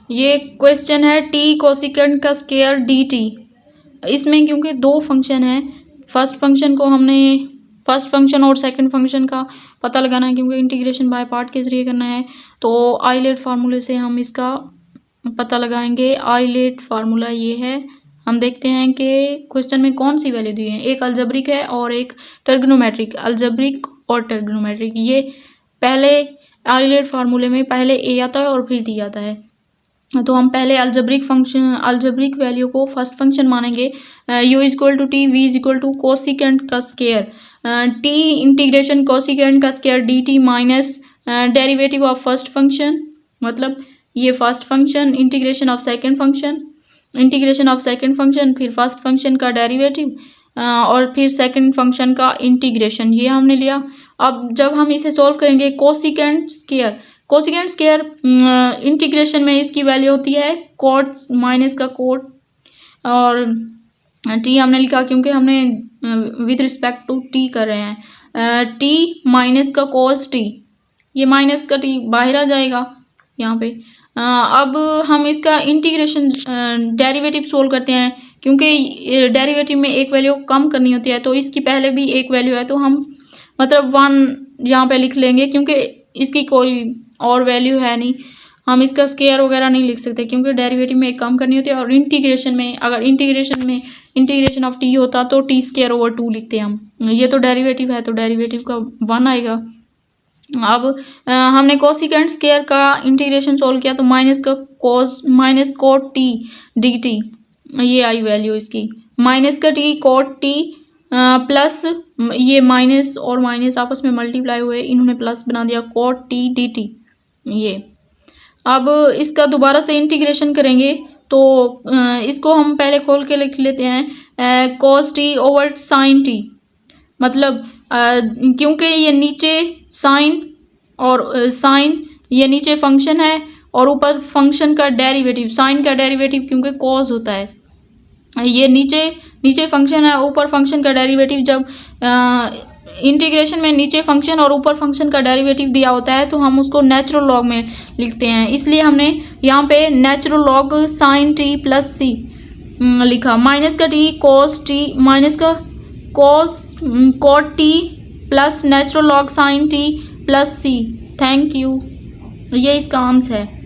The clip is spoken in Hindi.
ये क्वेश्चन है टी कोसिकेंट का स्क्वायर डी टी। इसमें क्योंकि दो फंक्शन है, फर्स्ट फंक्शन और सेकंड फंक्शन का पता लगाना है, क्योंकि इंटीग्रेशन बाय पार्ट के जरिए करना है। तो आइलेट फार्मूले से हम इसका पता लगाएंगे। आइलेट फार्मूला ये है, हम देखते हैं कि क्वेश्चन में कौन सी वैल्यू दी है। एक अलजेब्रिक है और एक ट्रिग्नोमेट्रिक। अलजेब्रिक और ट्रिग्नोमेट्रिक, ये पहले आइलेट फार्मूले में पहले ए आता है और फिर टी आता है। तो हम पहले अलजेब्रिक वैल्यू को फर्स्ट फंक्शन मानेंगे। u equal to t, v equal to cosecant का स्क्वायर टी इंटीग्रेशन कोसिकेंट का square d t minus derivative of first function, मतलब ये first function integration of second function फिर फर्स्ट फंक्शन का डेरिवेटिव और फिर सेकंड फंक्शन का इंटीग्रेशन, ये हमने लिया। अब जब हम इसे सॉल्व करेंगे कोसिकेंट स्क्वायर इंटीग्रेशन में इसकी वैल्यू होती है कोट माइनस का कोट, और टी हमने लिखा क्योंकि हमने विद रिस्पेक्ट टू टी कर रहे हैं। टी माइनस का कोस टी, ये माइनस का टी बाहर आ जाएगा यहाँ पे। अब हम इसका इंटीग्रेशन डेरिवेटिव सोल्व करते हैं, क्योंकि डेरिवेटिव में एक वैल्यू कम करनी होती है, तो इसकी पहले भी एक वैल्यू है, तो हम मतलब 1 यहाँ पे लिख लेंगे, क्योंकि इसकी कोई और वैल्यू है नहीं। हम इसका स्क्वायर वगैरह नहीं लिख सकते, क्योंकि डेरिवेटिव में एक कम करनी होती है। और इंटीग्रेशन में अगर इंटीग्रेशन ऑफ टी होता तो टी स्क्वायर ओवर 2 लिखते हैं हम। ये तो डेरिवेटिव है, तो डेरिवेटिव का 1 आएगा। अब हमने कोसिकेंट स्क्वायर का इंटीग्रेशन सोल्व किया, तो minus cot T D T, ये आई वैल्यू इसकी। माइनस का टी कोट टी प्लस ये माइनस और माइनस आपस में मल्टीप्लाई हुए, इन्होंने प्लस बना दिया कोट टी डी टी ये। अब इसका दोबारा से इंटीग्रेशन करेंगे, तो इसको हम पहले खोल के लिख लेते हैं cos t over sign T, मतलब क्योंकि ये नीचे साइन ये नीचे फंक्शन है और ऊपर फंक्शन का डेरिवेटिव, साइन का डेरिवेटिव क्योंकि कॉस होता है। ये नीचे फंक्शन है, ऊपर फंक्शन का डेरिवेटिव। जब इंटीग्रेशन में नीचे फंक्शन और ऊपर फंक्शन का डेरिवेटिव दिया होता है, तो हम उसको नेचुरल लॉग में लिखते हैं। इसलिए हमने यहाँ पे natural log sine t plus c लिखा। माइनस का टी कॉस टी माइनस का cot t plus natural log sine t plus c. Thank you, ये इसका आंसर है।